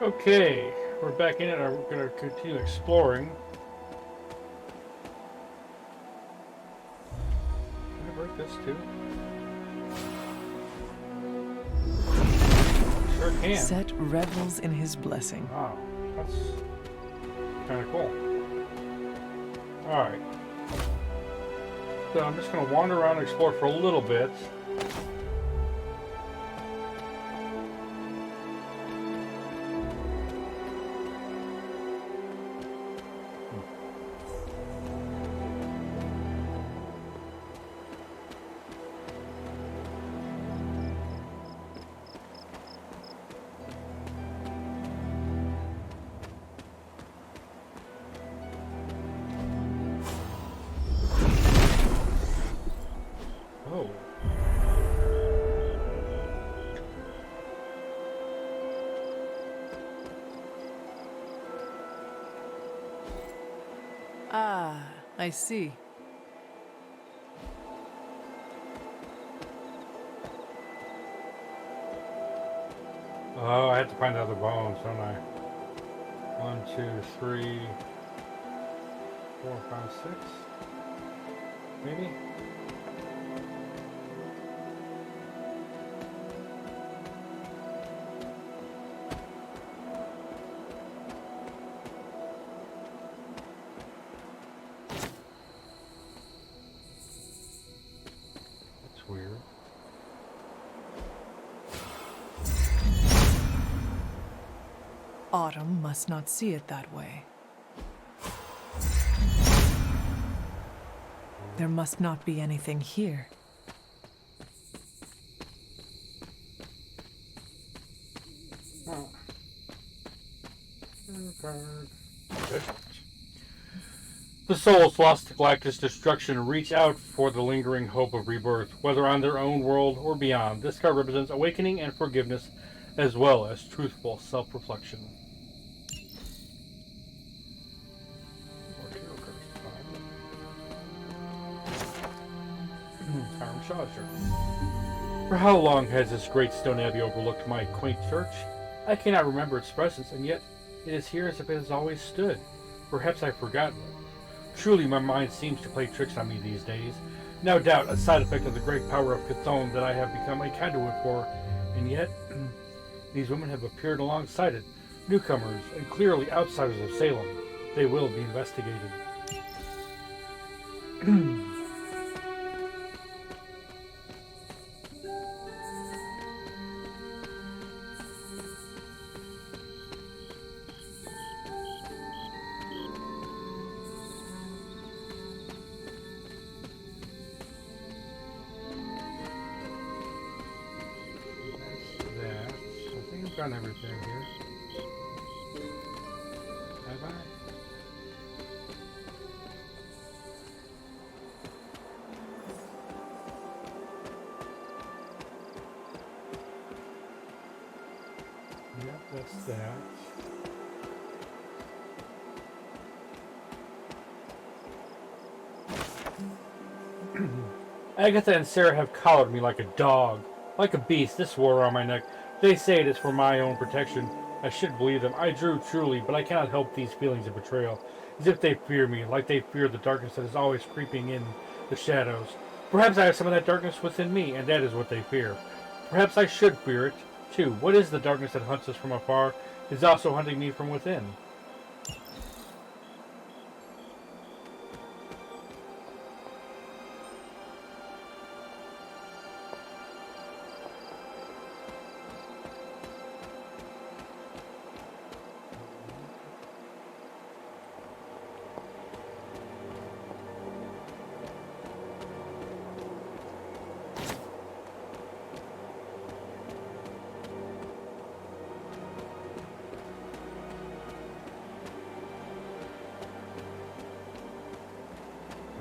Okay, we're back in it. We're going to continue exploring. Can I break this too? Sure can. Set revels in his blessing. Wow, that's kind of cool. Alright. So I'm just going to wander around and explore for a little bit. Oh. Ah, I see. Oh, I have to find the other bones, don't I? 1, 2, 3, 4, 5, 6. Maybe? That's weird. Autumn must not see it that way. There must not be anything here. Oh. Card. The souls lost to Galactus' destruction reach out for the lingering hope of rebirth, whether on their own world or beyond. This card represents awakening and forgiveness, as well as truthful self-reflection. For how long has this great stone abbey overlooked my quaint church? I cannot remember its presence, and yet it is here as if it has always stood. Perhaps I've forgotten it. Truly, my mind seems to play tricks on me these days. No doubt a side effect of the great power of Chthon that I have become a conduit for, and yet these women have appeared alongside it, newcomers and clearly outsiders of Salem. They will be investigated. Done everything here. Bye bye. Yep, that's that. Agatha and Sarah have collared me like a dog, like a beast. This war around my neck. They say it is for my own protection. I should believe them. I drew truly, but I cannot help these feelings of betrayal. As if they fear me, like they fear the darkness that is always creeping in the shadows. Perhaps I have some of that darkness within me, and that is what they fear. Perhaps I should fear it, too. What is the darkness that hunts us from afar is also hunting me from within?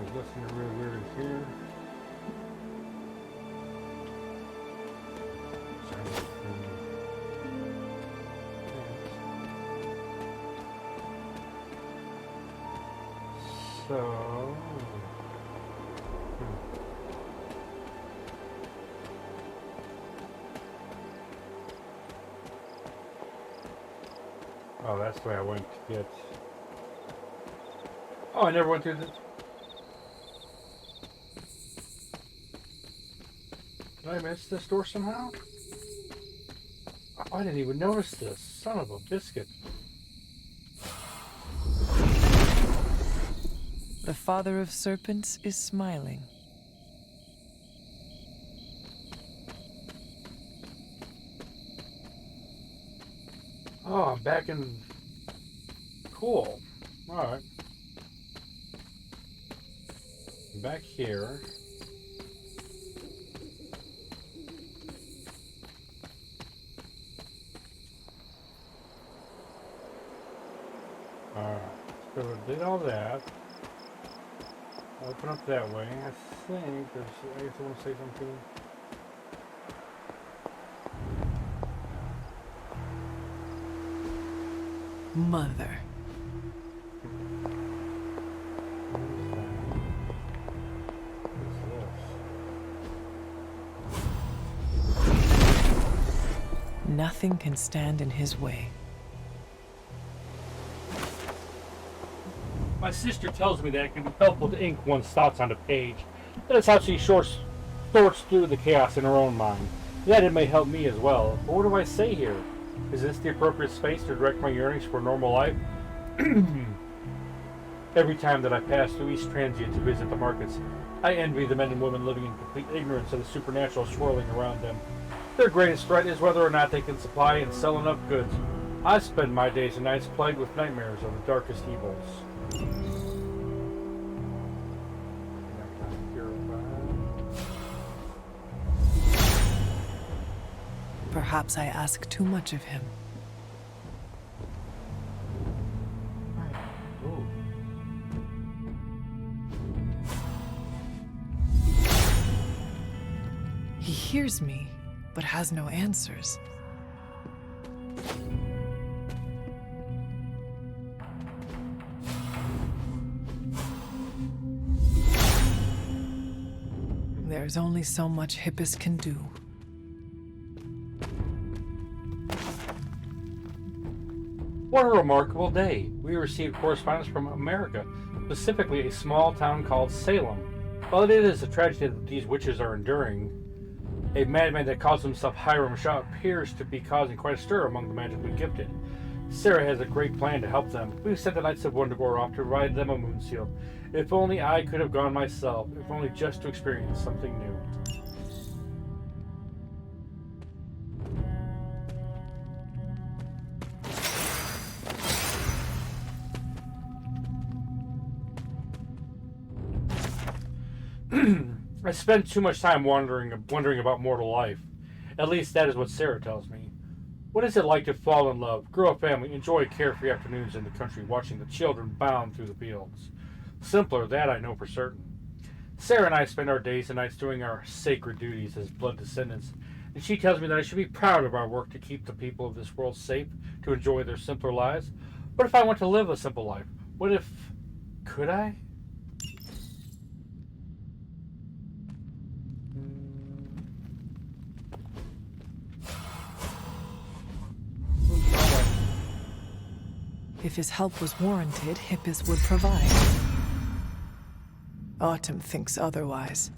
There's nothing really weird here. So, Oh, that's the way I went to get... Oh, I never went through this. Did I miss this door somehow? Oh, I didn't even notice this. Son of a biscuit. The father of serpents is smiling. Oh, I'm back in... Cool. Alright. Back here. Alright. So we did all that. Open up that way. I think there's... I guess I want to say something. Mother. Nothing can stand in his way. My sister tells me that it can be helpful to ink one's thoughts on a page. That is how she sorts through the chaos in her own mind. That it may help me as well. But what do I say here? Is this the appropriate space to direct my yearnings for normal life? Every time that I pass through East Transient to visit the markets, I envy the men and women living in complete ignorance of the supernatural swirling around them. Their greatest threat is whether or not they can supply and sell enough goods. I spend my days and nights plagued with nightmares of the darkest evils. Perhaps I ask too much of him. Ooh. He hears me, but has no answers. There's only so much Hippus can do. What a remarkable day. We received correspondence from America, specifically a small town called Salem. While it is a tragedy that these witches are enduring, a madman that calls himself Hiram Shaw appears to be causing quite a stir among the magically gifted. Sarah has a great plan to help them. We've sent the Knights of Wundagore off to provide them a moon seal. If only I could have gone myself, if only just to experience something new. I spend too much time wondering about mortal life. At least that is what Sarah tells me. What is it like to fall in love, grow a family, enjoy carefree afternoons in the country watching the children bound through the fields? Simpler, that I know for certain. Sarah and I spend our days and nights doing our sacred duties as blood descendants, and she tells me that I should be proud of our work to keep the people of this world safe, to enjoy their simpler lives. What if I want to live a simple life? What if... could I? If his help was warranted, Hippus would provide. Autumn thinks otherwise.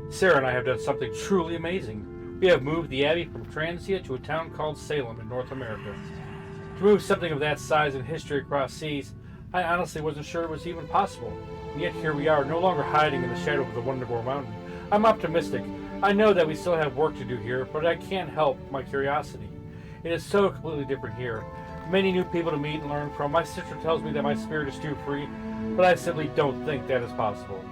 Sarah and I have done something truly amazing. We have moved the Abbey from Transia to a town called Salem in North America. To move something of that size and history across seas, I honestly wasn't sure it was even possible. And yet here we are, no longer hiding in the shadow of the Wundagore Mountain. I'm optimistic. I know that we still have work to do here, but I can't help my curiosity. It is so completely different here. Many new people to meet and learn from. My sister tells me that my spirit is too free, but I simply don't think that is possible.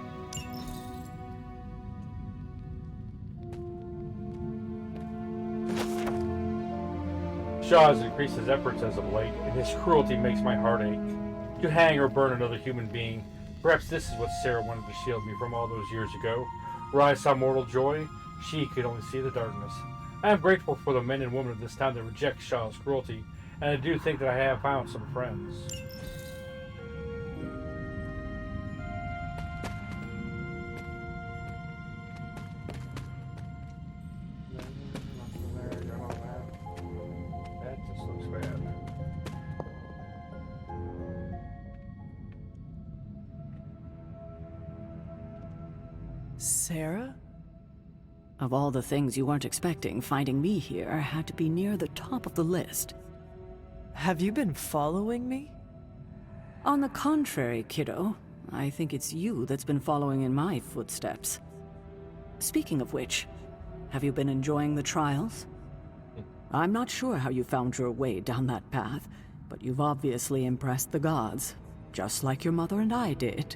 Shaw has increased his efforts as of late, and his cruelty makes my heart ache. To hang or burn another human being, perhaps this is what Sarah wanted to shield me from all those years ago. Where I saw mortal joy, she could only see the darkness. I am grateful for the men and women of this town that reject Shaw's cruelty, and I do think that I have found some friends. Sarah? Of all the things you weren't expecting, finding me here had to be near the top of the list. Have you been following me? On the contrary, kiddo, I think it's you that's been following in my footsteps. Speaking of which, have you been enjoying the trials? I'm not sure how you found your way down that path, but you've obviously impressed the gods, just like your mother and I did.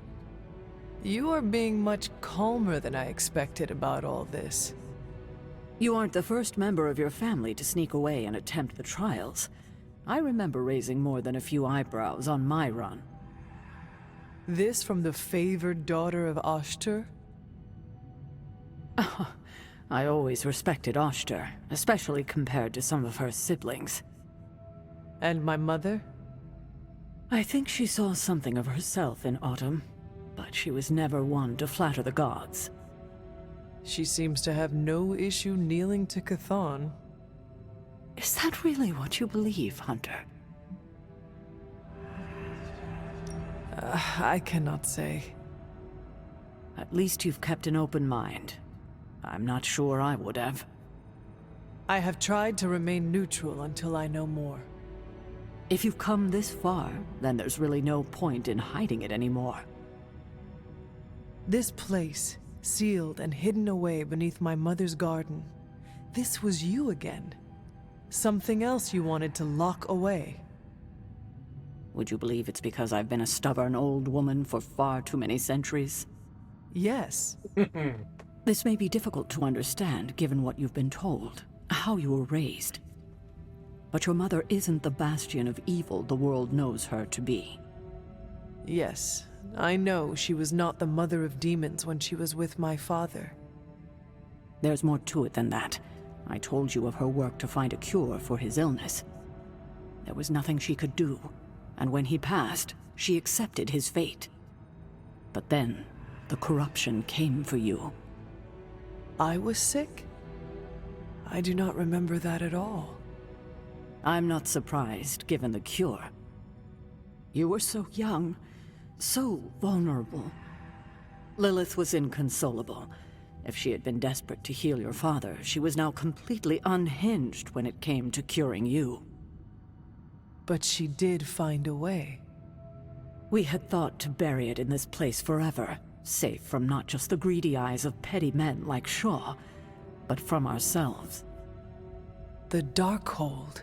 You are being much calmer than I expected about all this. You aren't the first member of your family to sneak away and attempt the trials. I remember raising more than a few eyebrows on my run. This from the favored daughter of Ashtur? I always respected Ashtur, especially compared to some of her siblings. And my mother? I think she saw something of herself in Autumn, but she was never one to flatter the gods. She seems to have no issue kneeling to Chthon. Is that really what you believe, Hunter? I cannot say. At least you've kept an open mind. I'm not sure I would have. I have tried to remain neutral until I know more. If you've come this far, then there's really no point in hiding it anymore. This place, sealed and hidden away beneath my mother's garden, this was you again. Something else you wanted to lock away. Would you believe it's because I've been a stubborn old woman for far too many centuries? Yes. This may be difficult to understand given what you've been told, how you were raised. But your mother isn't the bastion of evil the world knows her to be. Yes, I know she was not the mother of demons when she was with my father. There's more to it than that. I told you of her work to find a cure for his illness. There was nothing she could do, and when he passed, she accepted his fate. But then, the corruption came for you. I was sick? I do not remember that at all. I'm not surprised, given the cure. You were so young, so vulnerable. Lilith was inconsolable. If she had been desperate to heal your father, she was now completely unhinged when it came to curing you. But she did find a way. We had thought to bury it in this place forever, safe from not just the greedy eyes of petty men like Shaw, but from ourselves. The Darkhold.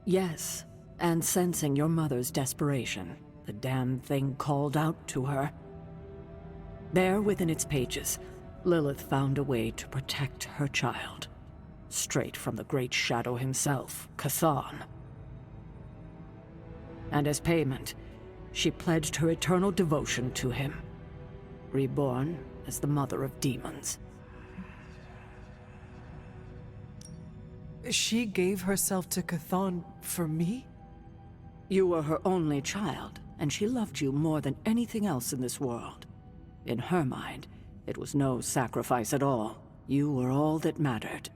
Yes, and sensing your mother's desperation, the damn thing called out to her. There within its pages, Lilith found a way to protect her child, straight from the Great Shadow himself, Chthon. And as payment, she pledged her eternal devotion to him, reborn as the mother of demons. She gave herself to Chthon for me? You were her only child, and she loved you more than anything else in this world. In her mind, it was no sacrifice at all. You were all that mattered.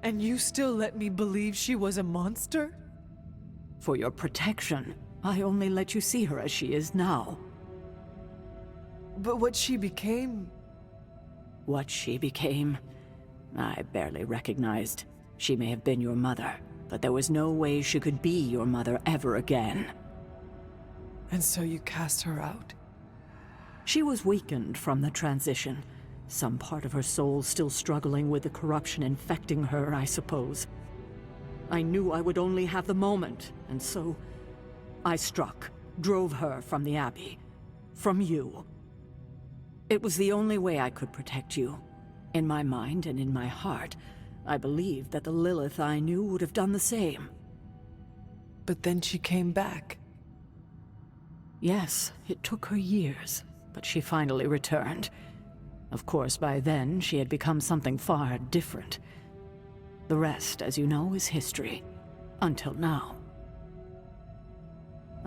And you still let me believe she was a monster? For your protection, I only let you see her as she is now. But what she became... What she became, I barely recognized. She may have been your mother, but there was no way she could be your mother ever again. And so you cast her out? She was weakened from the transition. Some part of her soul still struggling with the corruption infecting her, I suppose. I knew I would only have the moment, and so I struck, drove her from the Abbey, from you. It was the only way I could protect you. In my mind and in my heart, I believed that the Lilith I knew would have done the same. But then she came back. Yes, it took her years, but she finally returned. Of course, by then, she had become something far different. The rest, as you know, is history. Until now.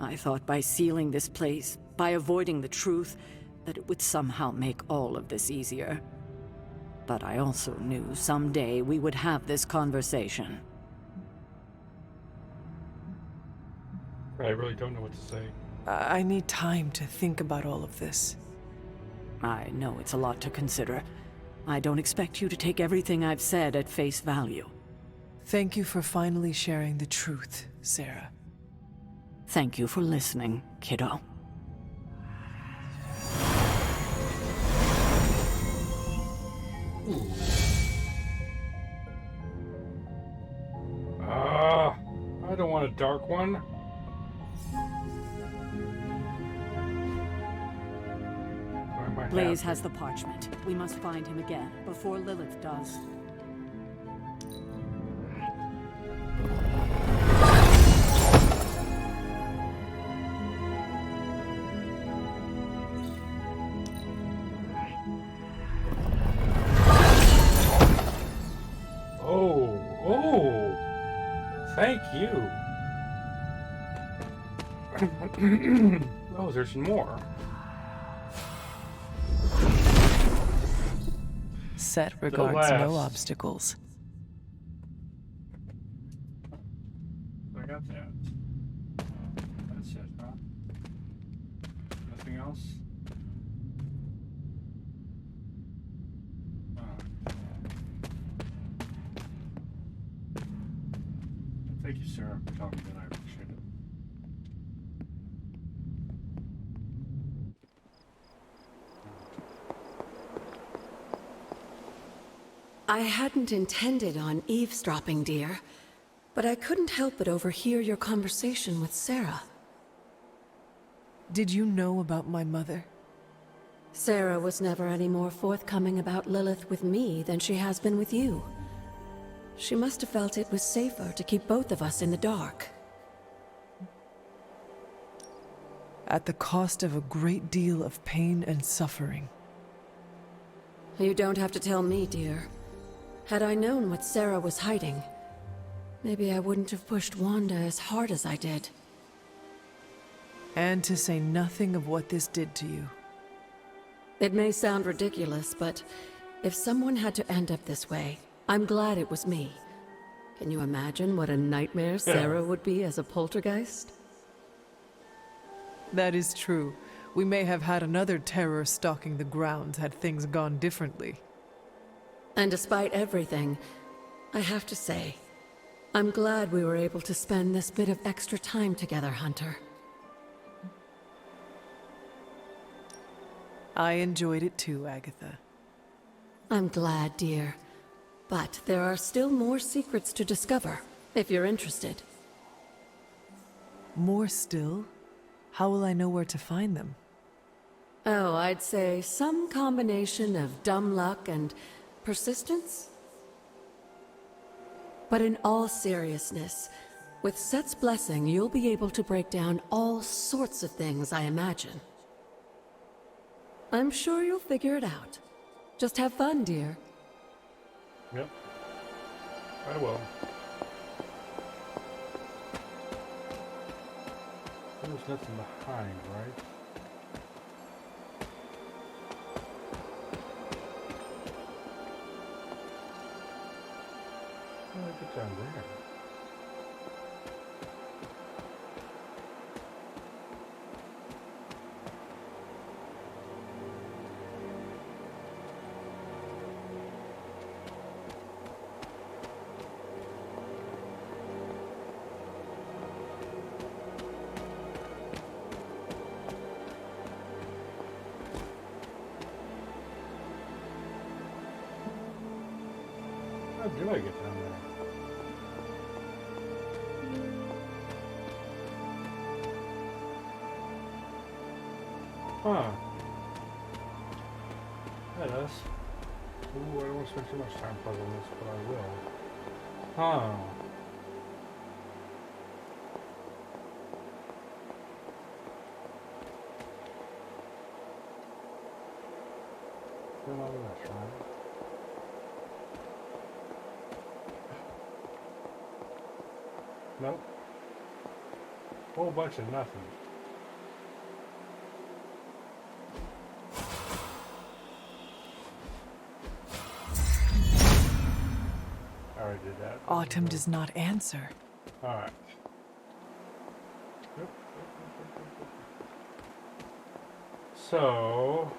I thought by sealing this place, by avoiding the truth, that it would somehow make all of this easier. But I also knew someday we would have this conversation. I really don't know what to say. I need time to think about all of this. I know it's a lot to consider. I don't expect you to take everything I've said at face value. Thank you for finally sharing the truth, Sarah. Thank you for listening, kiddo. I don't want a dark one. Blaze has the parchment. We must find him again, before Lilith does. Oh, thank you. Oh, there's more. Set regards no obstacles. I got that. That's it, huh? Nothing else? Thank you, Sarah, for telling me that. I appreciate it. I hadn't intended on eavesdropping, dear, but I couldn't help but overhear your conversation with Sarah. Did you know about my mother? Sarah was never any more forthcoming about Lilith with me than she has been with you. She must have felt it was safer to keep both of us in the dark. At the cost of a great deal of pain and suffering. You don't have to tell me, dear. Had I known what Sarah was hiding, maybe I wouldn't have pushed Wanda as hard as I did. And to say nothing of what this did to you. It may sound ridiculous, but if someone had to end up this way, I'm glad it was me. Can you imagine what a nightmare Sarah would be as a poltergeist? That is true. We may have had another terror stalking the grounds had things gone differently. And despite everything, I have to say, I'm glad we were able to spend this bit of extra time together, Hunter. I enjoyed it too, Agatha. I'm glad, dear. But there are still more secrets to discover, if you're interested. More still? How will I know where to find them? Oh, I'd say some combination of dumb luck and persistence? But in all seriousness, with Set's blessing, you'll be able to break down all sorts of things, I imagine. I'm sure you'll figure it out. Just have fun, dear. Yep. I will. There's nothing behind, right? How do I get down there? How do I get down there? Huh. That does. Ooh, I don't want to spend too much time puzzling this, but I will. Huh. Turn on this, right? Nope. Whole bunch of nothing. I already did that. Autumn does not answer. Alright. So...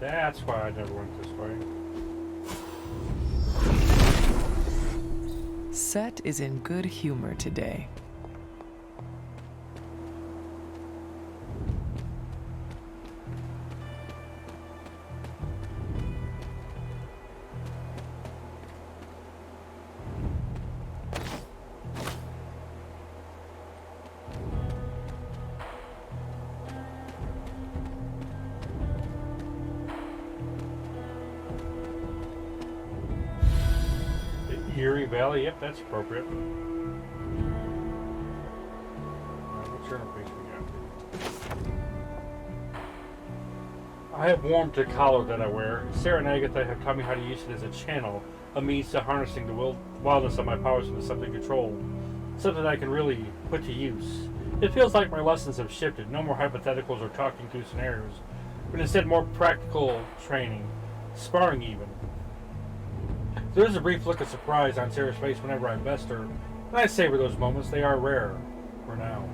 That's why I never went this way. Set is in good humor today. Erie Valley, yep, that's appropriate. What interface we got? I have warmed the collar that I wear. Sarah and Agatha have taught me how to use it as a channel, a means to harnessing the wildness of my powers into something controlled, something I can really put to use. It feels like my lessons have shifted, no more hypotheticals or talking through scenarios, but instead more practical training, sparring even. There is a brief look of surprise on Sarah's face whenever I best her, and I savor those moments. They are rare, for now.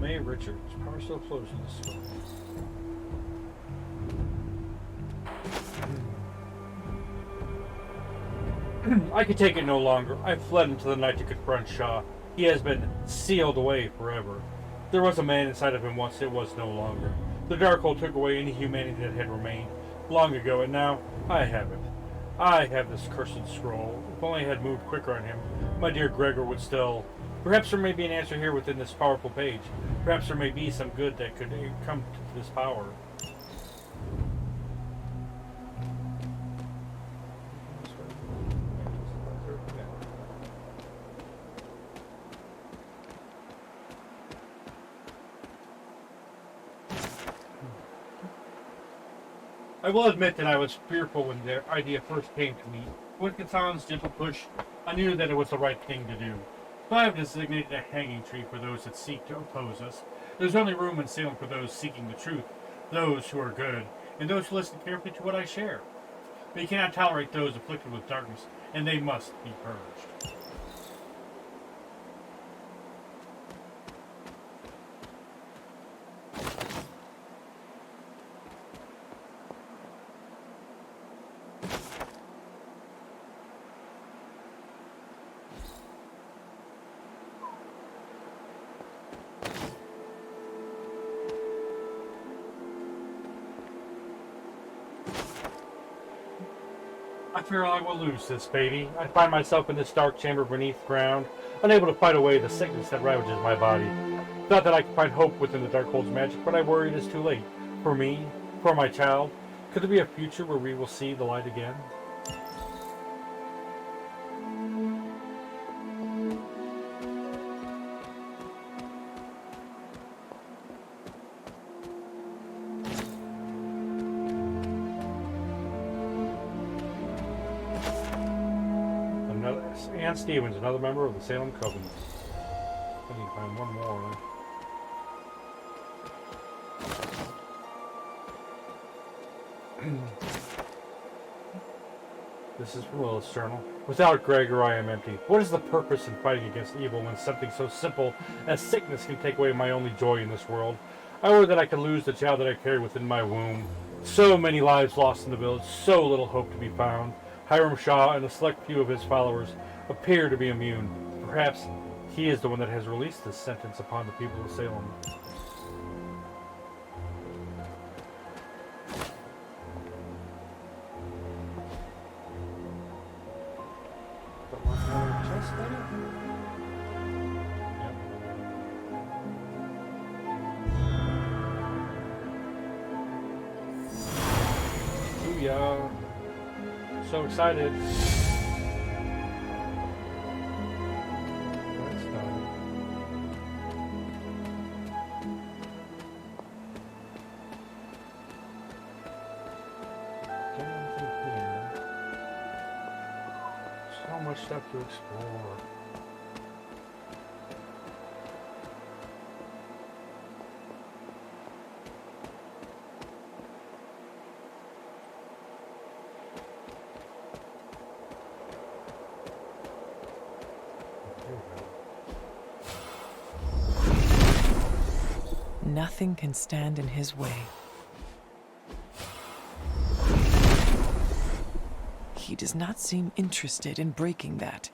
May Richards, power still flows in this story. I could take it no longer. I fled into the night to confront Shaw. He has been sealed away forever. There was a man inside of him once, it was no longer. The Darkhold took away any humanity that had remained long ago, and now I have it. I have this cursed scroll. If only I had moved quicker on him, my dear Gregor would still... Perhaps there may be an answer here within this powerful page. Perhaps there may be some good that could come to this power. I will admit that I was fearful when the idea first came to me. With Katan's gentle push, I knew that it was the right thing to do. So I have designated a hanging tree for those that seek to oppose us. There's only room in Salem for those seeking the truth, those who are good, and those who listen carefully to what I share. But you cannot tolerate those afflicted with darkness, and they must be purged. I fear I will lose this, baby. I find myself in this dark chamber beneath ground, unable to fight away the sickness that ravages my body. Not that I can find hope within the Darkhold's magic, but I worry it is too late. For me, for my child, could there be a future where we will see the light again? Ann Stevens, another member of the Salem Covenant. I need to find one more. This is from Lilith's journal. Without Gregor, I am empty. What is the purpose in fighting against evil when something so simple as sickness can take away my only joy in this world? I worry that I could lose the child that I carry within my womb. So many lives lost in the village, so little hope to be found. Hiram Shaw and a select few of his followers appear to be immune. Perhaps he is the one that has released this sentence upon the people of Salem. Booyah. So excited. That's done. Get anything here. So much stuff to explore. nothing can stand in his way. He does not seem interested in breaking that.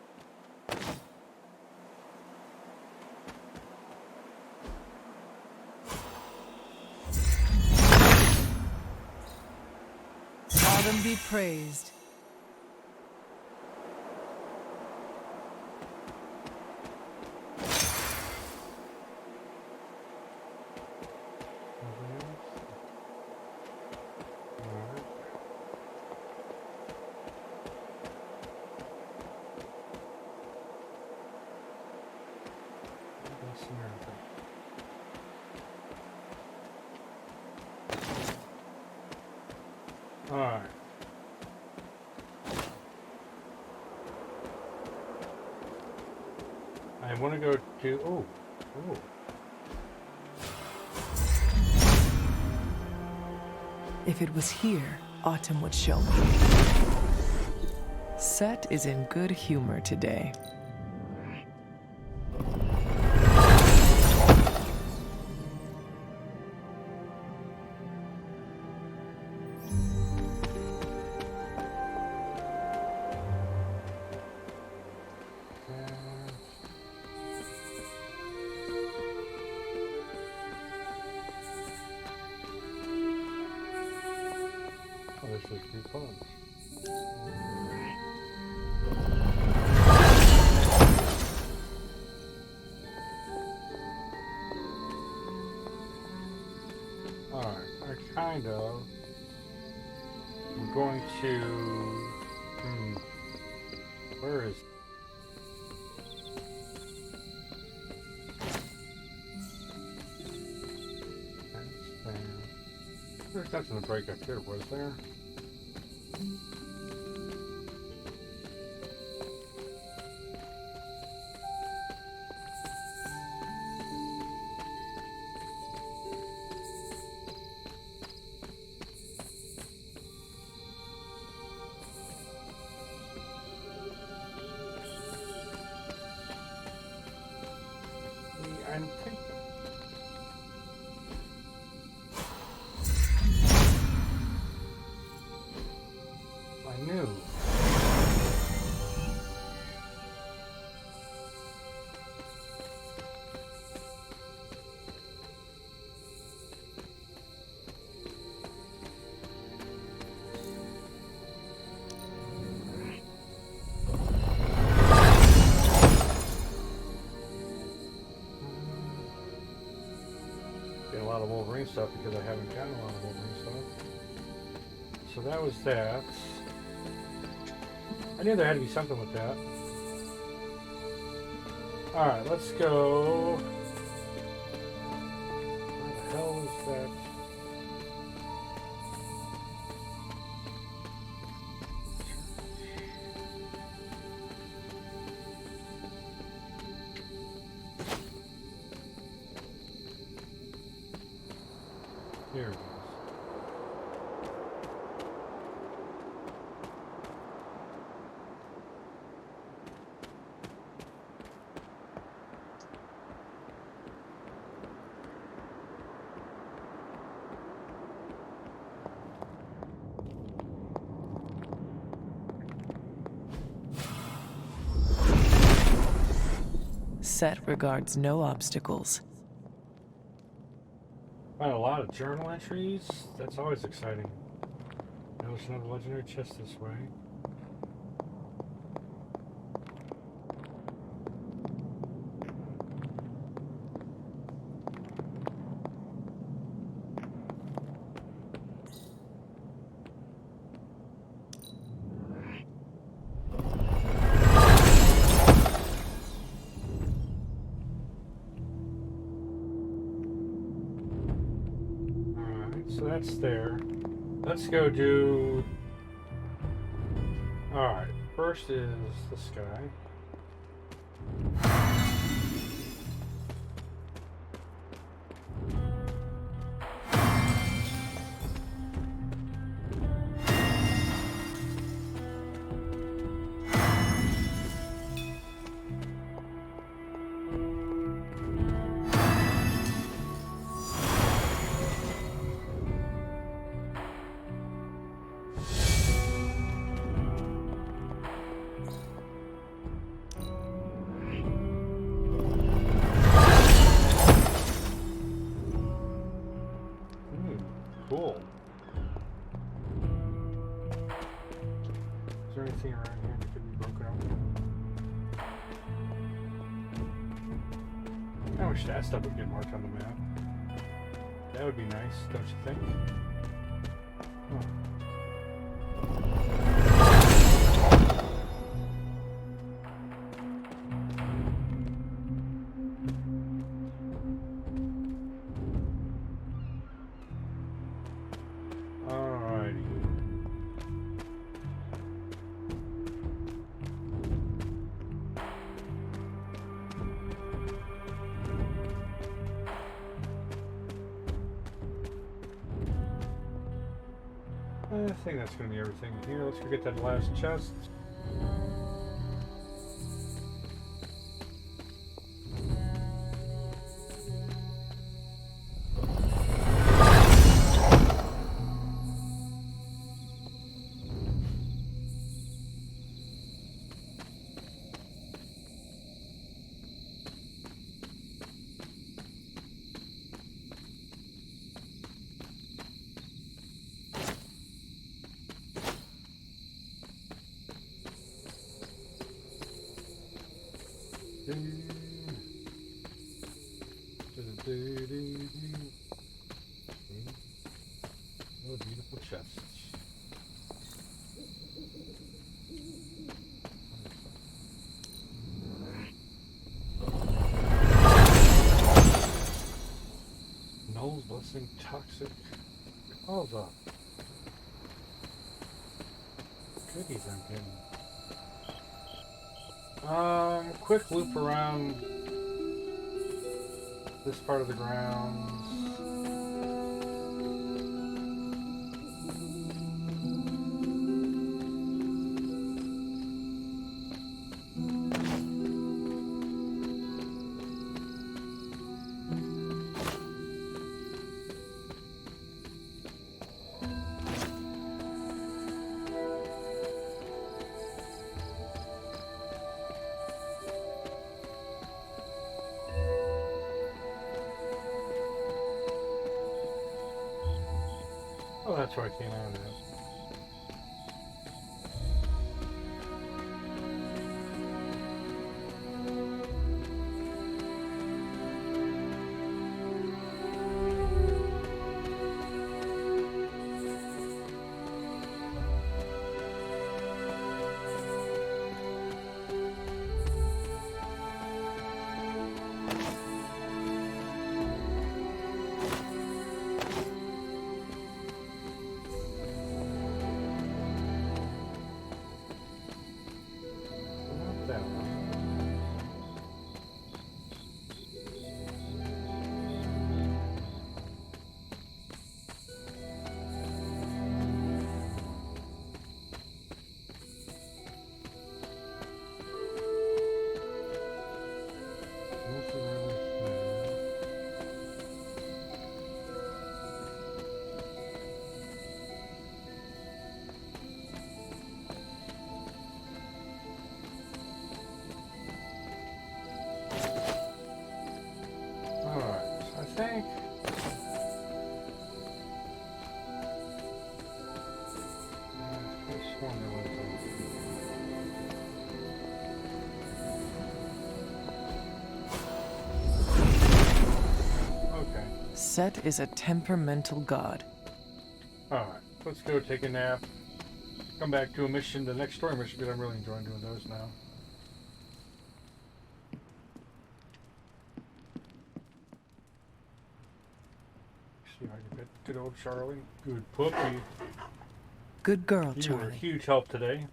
Autumn be praised. Alright. I want to go to... Oh. If it was here, Autumn would show me. Set is in good humor today. Oh, there's like 3 poems. Alright, I kind of... I'm going to... Where is... That's there. There's nothing to break up here, was there? I'm thinking. I knew. A lot of Wolverine stuff because I haven't gotten a lot of Wolverine stuff. So that was that. I knew there had to be something with that. Alright, let's go. Where the hell is that? Here it is. Set regards no obstacles. Find a lot of journal entries. That's always exciting. There's another legendary chest this way. So that's there. Let's go do... Alright, first is this guy. Is there anything around here that could be broken open? I wish that stuff would get marked on the map. That would be nice, don't you think? Huh. I think that's going to be everything here. Let's go get that last chest. Oh, beautiful chests. Null's Blessing, toxic. Calls up. Goodies I'm getting. Quick loop around this part of the grounds. Oh, that's where I came out of that. Think. Okay. Set is a temperamental god. Alright, let's go take a nap. Come back to a mission, the next story mission, because I'm really enjoying doing those now. See if I can get good old Charlie. Good puppy. Good girl, You were a Charlie. huge help today.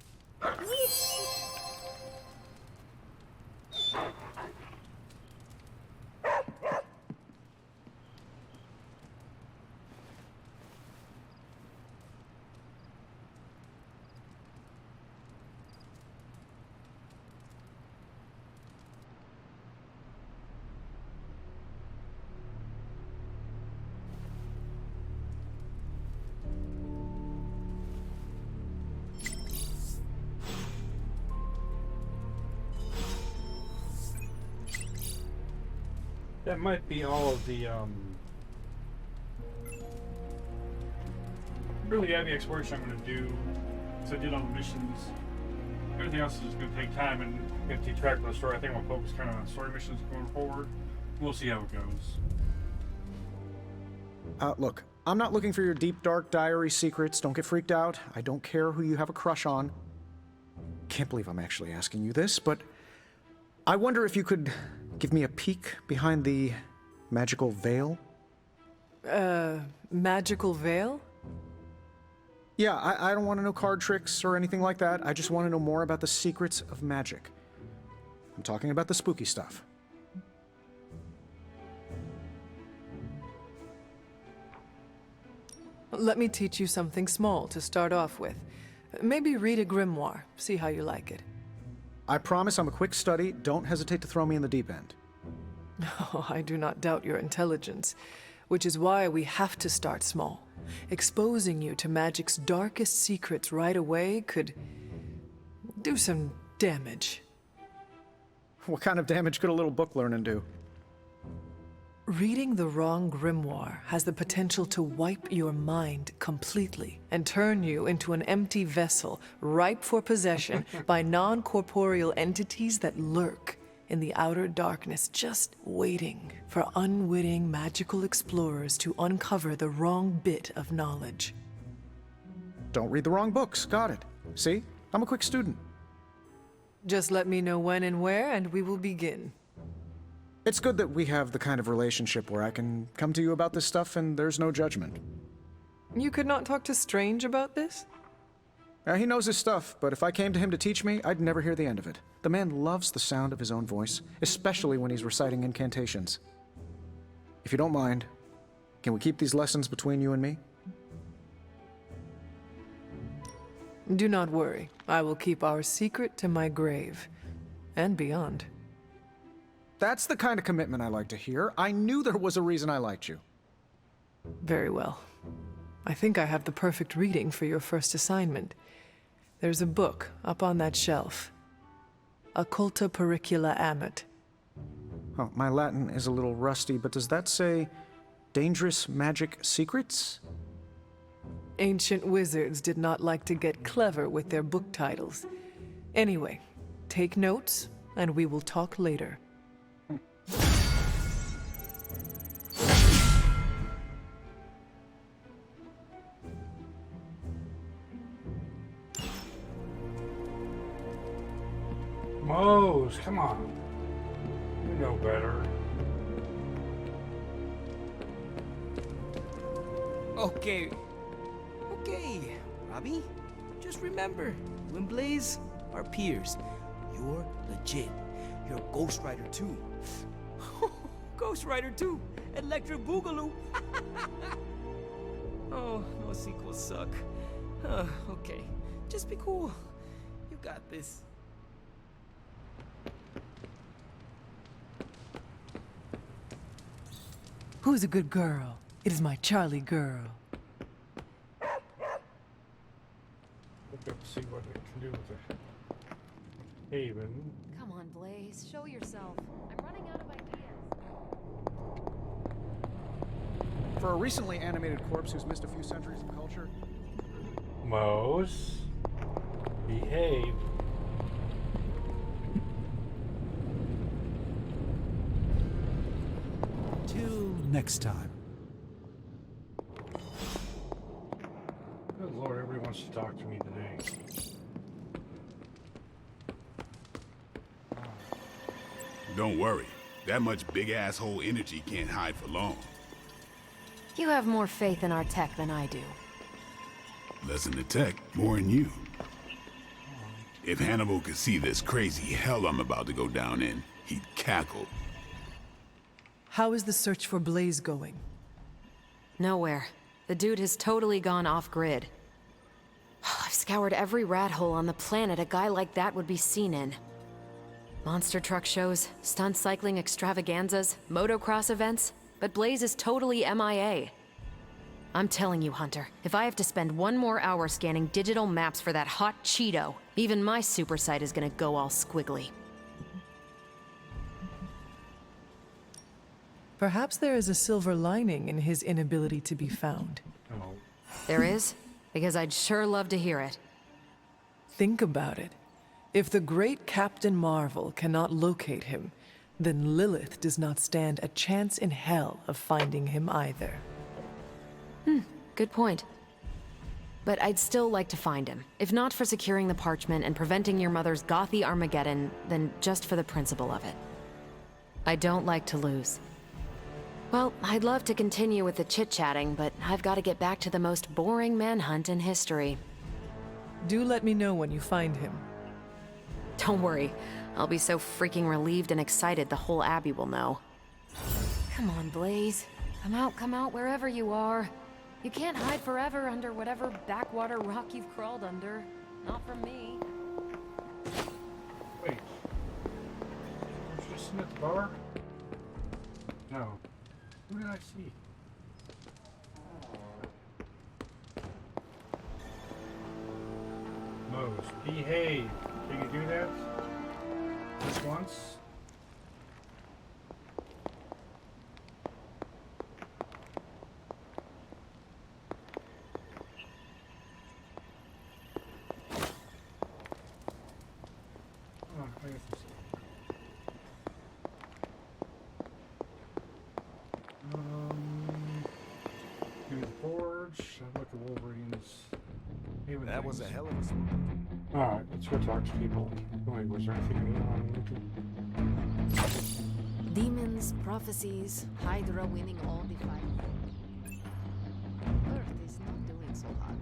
That might be all of the, really Abbey exploration I'm going to do, because I did all the missions Everything else is just going to take time and get to track of the story. I think we'll focus kind of on story missions going forward. We'll see how it goes. Look, I'm not looking for your deep, dark diary secrets. Don't get freaked out. I don't care who you have a crush on. Can't believe I'm actually asking you this, but I wonder if you could give me a peek behind the magical veil? Magical veil? Yeah, I don't want to know card tricks or anything like that. I just want to know more about the secrets of magic. I'm talking about the spooky stuff. Let me teach you something small to start off with. Maybe read a grimoire, see how you like it. I promise I'm a quick study. Don't hesitate to throw me in the deep end. Oh, I do not doubt your intelligence, which is why we have to start small. Exposing you to magic's darkest secrets right away could do some damage. What kind of damage could a little book learning do? Reading the wrong grimoire has the potential to wipe your mind completely and turn you into an empty vessel ripe for possession by non-corporeal entities that lurk in the outer darkness, just waiting for unwitting magical explorers to uncover the wrong bit of knowledge. Don't read the wrong books. Got it. See? I'm a quick student. Just let me know when and where, and we will begin. It's good that we have the kind of relationship where I can come to you about this stuff and there's no judgment. You could not talk to Strange about this? He knows his stuff, but if I came to him to teach me, I'd never hear the end of it. The man loves the sound of his own voice, especially when he's reciting incantations. If you don't mind, can we keep these lessons between you and me? Do not worry. I will keep our secret to my grave. And beyond. That's the kind of commitment I like to hear. I knew there was a reason I liked you. Very well. I think I have the perfect reading for your first assignment. There's a book up on that shelf. Occulta Pericula Amet. Oh, my Latin is a little rusty, but does that say Dangerous Magic Secrets? Ancient wizards did not like to get clever with their book titles. Anyway, take notes, and we will talk later. Mose, come on. You know better. Okay, Robbie. Just remember, you and Blaze are peers. You're legit. You're a Ghost Rider too. Ghost Rider 2, Electric Boogaloo. Oh, no sequels suck. Okay, just be cool. You got this. Who's a good girl? It is my Charlie girl. Look up to see what I can do with it. Haven. Come on, Blaze. Show yourself. I'm running out of ideas. For a recently animated corpse who's missed a few centuries of culture... Mose. Behave. Till next time. Good Lord, everybody wants to talk to me today. Don't worry. That much big asshole energy can't hide for long. You have more faith in our tech than I do. Less in the tech, more in you. If Hannibal could see this crazy hell I'm about to go down in, he'd cackle. How is the search for Blaze going? Nowhere. The dude has totally gone off-grid. I've scoured every rat hole on the planet a guy like that would be seen in. Monster truck shows, stunt cycling extravaganzas, motocross events, but Blaze is totally MIA. I'm telling you, Hunter, if I have to spend one more hour scanning digital maps for that hot Cheeto, even my super sight is gonna go all squiggly. Perhaps there is a silver lining in his inability to be found. Oh. There is? Because I'd sure love to hear it. Think about it. If the great Captain Marvel cannot locate him, then Lilith does not stand a chance in hell of finding him either. Good point. But I'd still like to find him. If not for securing the parchment and preventing your mother's gothy Armageddon, then just for the principle of it. I don't like to lose. Well, I'd love to continue with the chit-chatting, but I've got to get back to the most boring manhunt in history. Do let me know when you find him. Don't worry. I'll be so freaking relieved and excited the whole Abbey will know. Come on, Blaze. Come out wherever you are. You can't hide forever under whatever backwater rock you've crawled under. Not from me. Wait. Was you sitting at the bar? No. Who did I see? Mose, behave. Can you do that? Just once? Oh, I guess it's... Here's the forge. Look at Wolverine's... That was a hell of a swim. Alright, let's go talk to people. Wait, was there anything on? Demons, prophecies, Hydra winning all the fight. Earth is not doing so hot.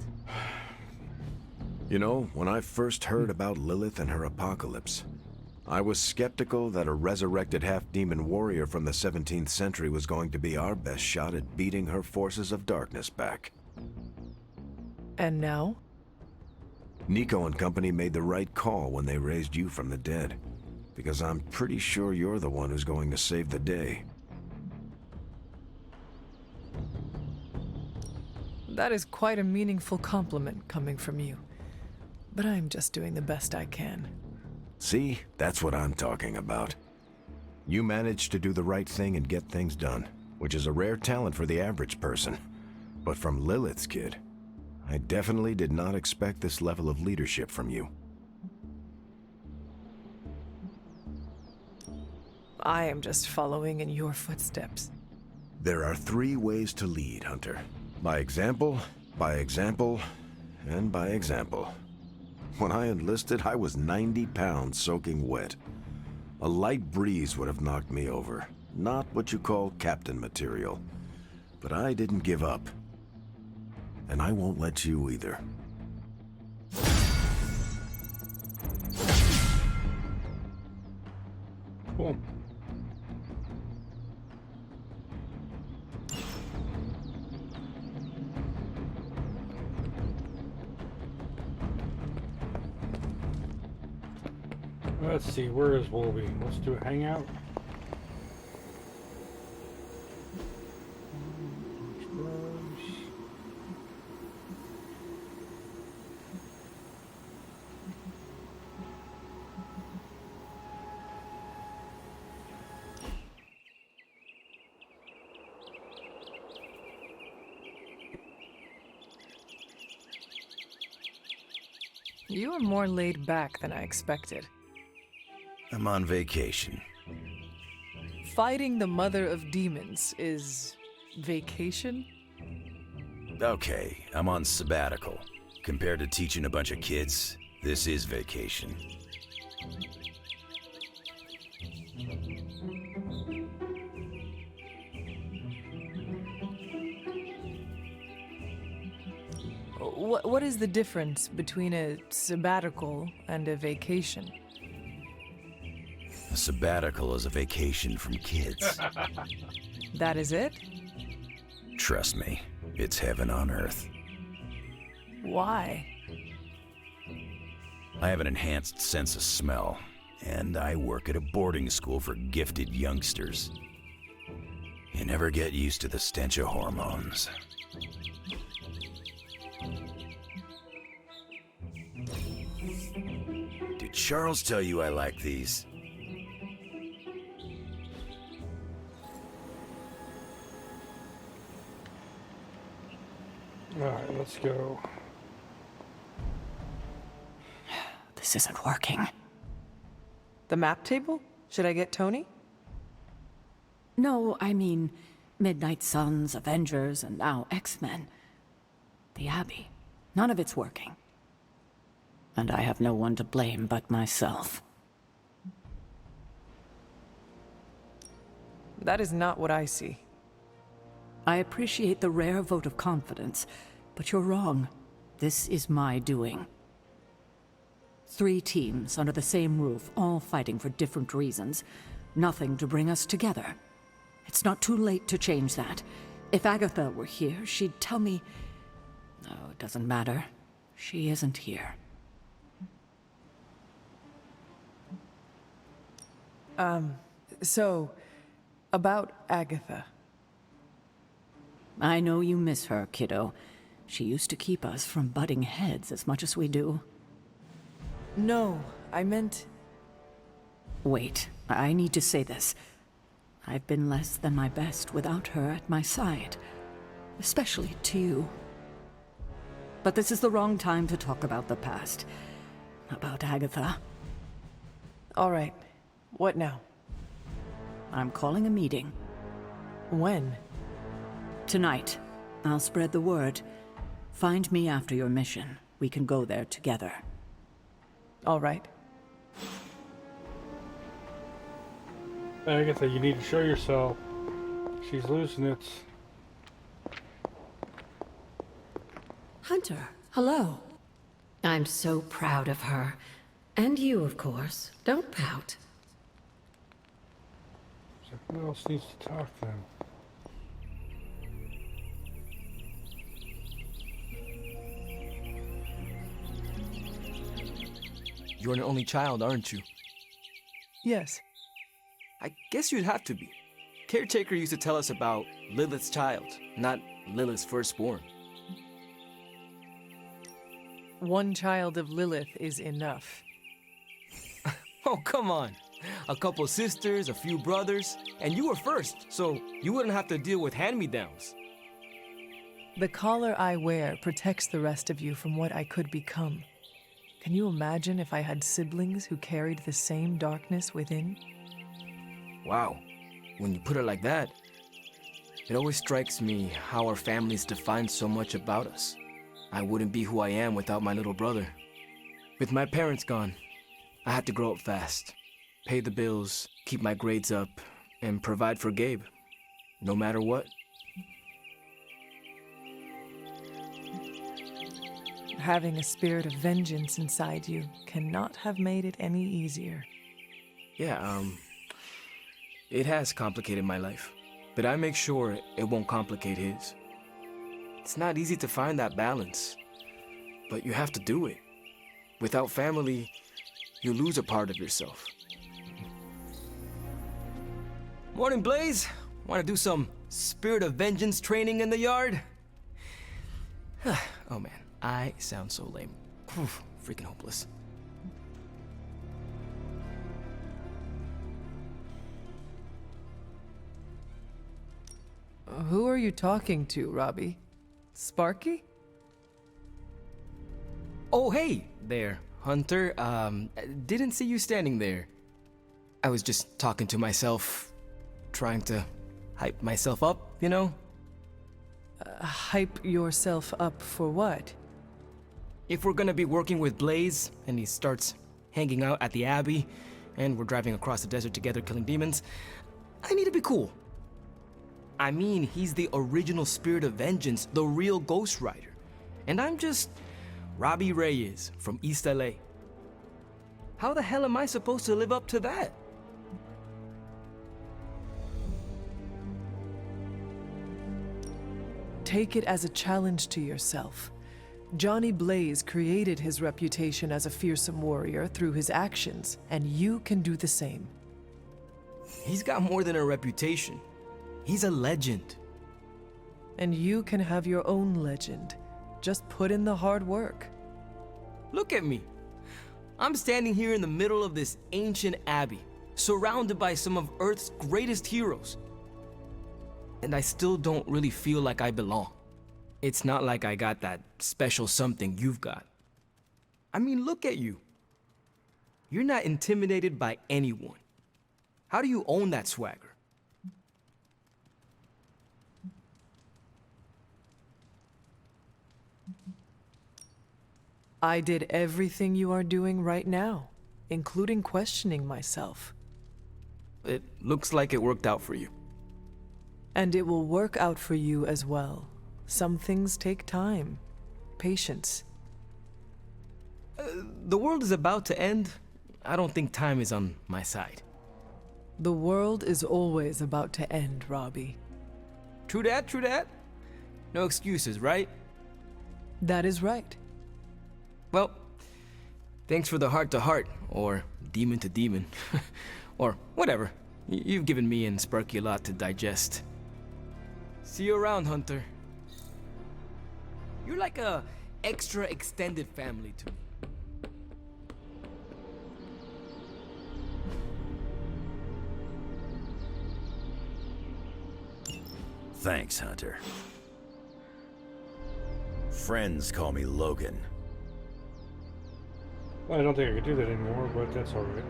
You know, when I first heard about Lilith and her apocalypse, I was skeptical that a resurrected half-demon warrior from the 17th century was going to be our best shot at beating her forces of darkness back. And now? Nico and company made the right call when they raised you from the dead, because I'm pretty sure you're the one who's going to save the day. That is quite a meaningful compliment coming from you. But I'm just doing the best I can. See, that's what I'm talking about. You managed to do the right thing and get things done, which is a rare talent for the average person. But from Lilith's kid, I definitely did not expect this level of leadership from you. I am just following in your footsteps. There are 3 ways to lead, Hunter. By example, and by example. When I enlisted, I was 90 pounds soaking wet. A light breeze would have knocked me over. Not what you call captain material. But I didn't give up. And I won't let you either. Cool. Let's see, where is Wolby? Let's do a hangout. You are more laid back than I expected. I'm on vacation. Fighting the mother of demons is... vacation? Okay, I'm on sabbatical. Compared to teaching a bunch of kids, this is vacation. What is the difference between a sabbatical and a vacation? A sabbatical is a vacation from kids. That is it? Trust me, it's heaven on earth. Why? I have an enhanced sense of smell, and I work at a boarding school for gifted youngsters. You never get used to the stench of hormones. Did Charles tell you I like these? Alright, let's go. The This isn't working. The map table? Should I get Tony? No, I mean Midnight Suns, Avengers, and now X-Men. The Abbey. None of it's working. And I have no one to blame but myself. That is not what I see. I appreciate the rare vote of confidence, but you're wrong. This is my doing. 3 teams under the same roof, all fighting for different reasons. Nothing to bring us together. It's not too late to change that. If Agatha were here, she'd tell me... No, it doesn't matter. She isn't here. So, about Agatha. I know you miss her, kiddo. She used to keep us from butting heads as much as we do. No, I meant... Wait, I need to say this. I've been less than my best without her at my side. Especially to you. But this is the wrong time to talk about the past. About Agatha. All right. What now? I'm calling a meeting. When? Tonight. I'll spread the word. Find me after your mission. We can go there together. All right. Agatha, you need to show yourself. She's losing it. Hunter, hello. I'm so proud of her. And you, of course. Don't pout. So who else needs to talk then? You're an only child, aren't you? Yes. I guess you'd have to be. Caretaker used to tell us about Lilith's child, not Lilith's firstborn. One child of Lilith is enough. Oh, come on. A couple sisters, a few brothers, and you were first, so you wouldn't have to deal with hand-me-downs. The collar I wear protects the rest of you from what I could become. Can you imagine if I had siblings who carried the same darkness within? Wow. When you put it like that, it always strikes me how our families define so much about us. I wouldn't be who I am without my little brother. With my parents gone, I had to grow up fast, pay the bills, keep my grades up, and provide for Gabe, no matter what. Having a spirit of vengeance inside you cannot have made it any easier. Yeah, it has complicated my life, but I make sure it won't complicate his. It's not easy to find that balance, but you have to do it. Without family, you lose a part of yourself. Morning, Blaze. Want to do some spirit of vengeance training in the yard? Oh man, I sound so lame. Freaking hopeless. Who are you talking to, Robbie? Sparky? Oh, hey there, Hunter. Didn't see you standing there. I was just talking to myself, trying to hype myself up, you know? Hype yourself up for what? If we're gonna be working with Blaze, and he starts hanging out at the Abbey, and we're driving across the desert together killing demons, I need to be cool. I mean, he's the original spirit of vengeance, the real Ghost Rider. And I'm just Robbie Reyes from East LA. How the hell am I supposed to live up to that? Take it as a challenge to yourself. Johnny Blaze created his reputation as a fearsome warrior through his actions, and you can do the same. He's got more than a reputation. He's a legend. And you can have your own legend. Just put in the hard work. Look at me. I'm standing here in the middle of this ancient abbey, surrounded by some of Earth's greatest heroes. And I still don't really feel like I belong. It's not like I got that special something you've got. I mean, look at you. You're not intimidated by anyone. How do you own that swagger? I did everything you are doing right now, including questioning myself. It looks like it worked out for you. And it will work out for you as well. Some things take time, patience. The world is about to end. I don't think time is on my side. The world is always about to end, Robbie. True that, true that. No excuses, right? That is right. Well, thanks for the heart-to-heart, or demon-to-demon, or whatever. You've given me and Sparky a lot to digest. See you around, Hunter. You're like a extra extended family to me. Thanks, Hunter. Friends call me Logan. Well, I don't think I could do that anymore, but that's alright.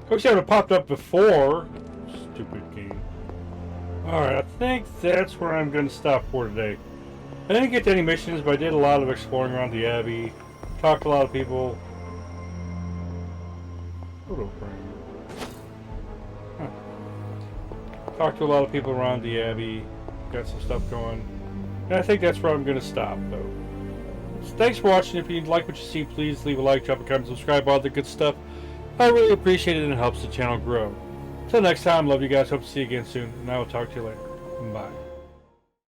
I wish that would have popped up before. Stupid game. Alright, I think that's where I'm going to stop for today. I didn't get to any missions, but I did a lot of exploring around the Abbey. Talked to a lot of people. Huh. Talked to a lot of people around the Abbey. Got some stuff going. And I think that's where I'm going to stop, though. So thanks for watching. If you like what you see, please leave a like, drop a comment, subscribe, all the good stuff. I really appreciate it, and it helps the channel grow. Till next time, love you guys. Hope to see you again soon, and I will talk to you later. Bye.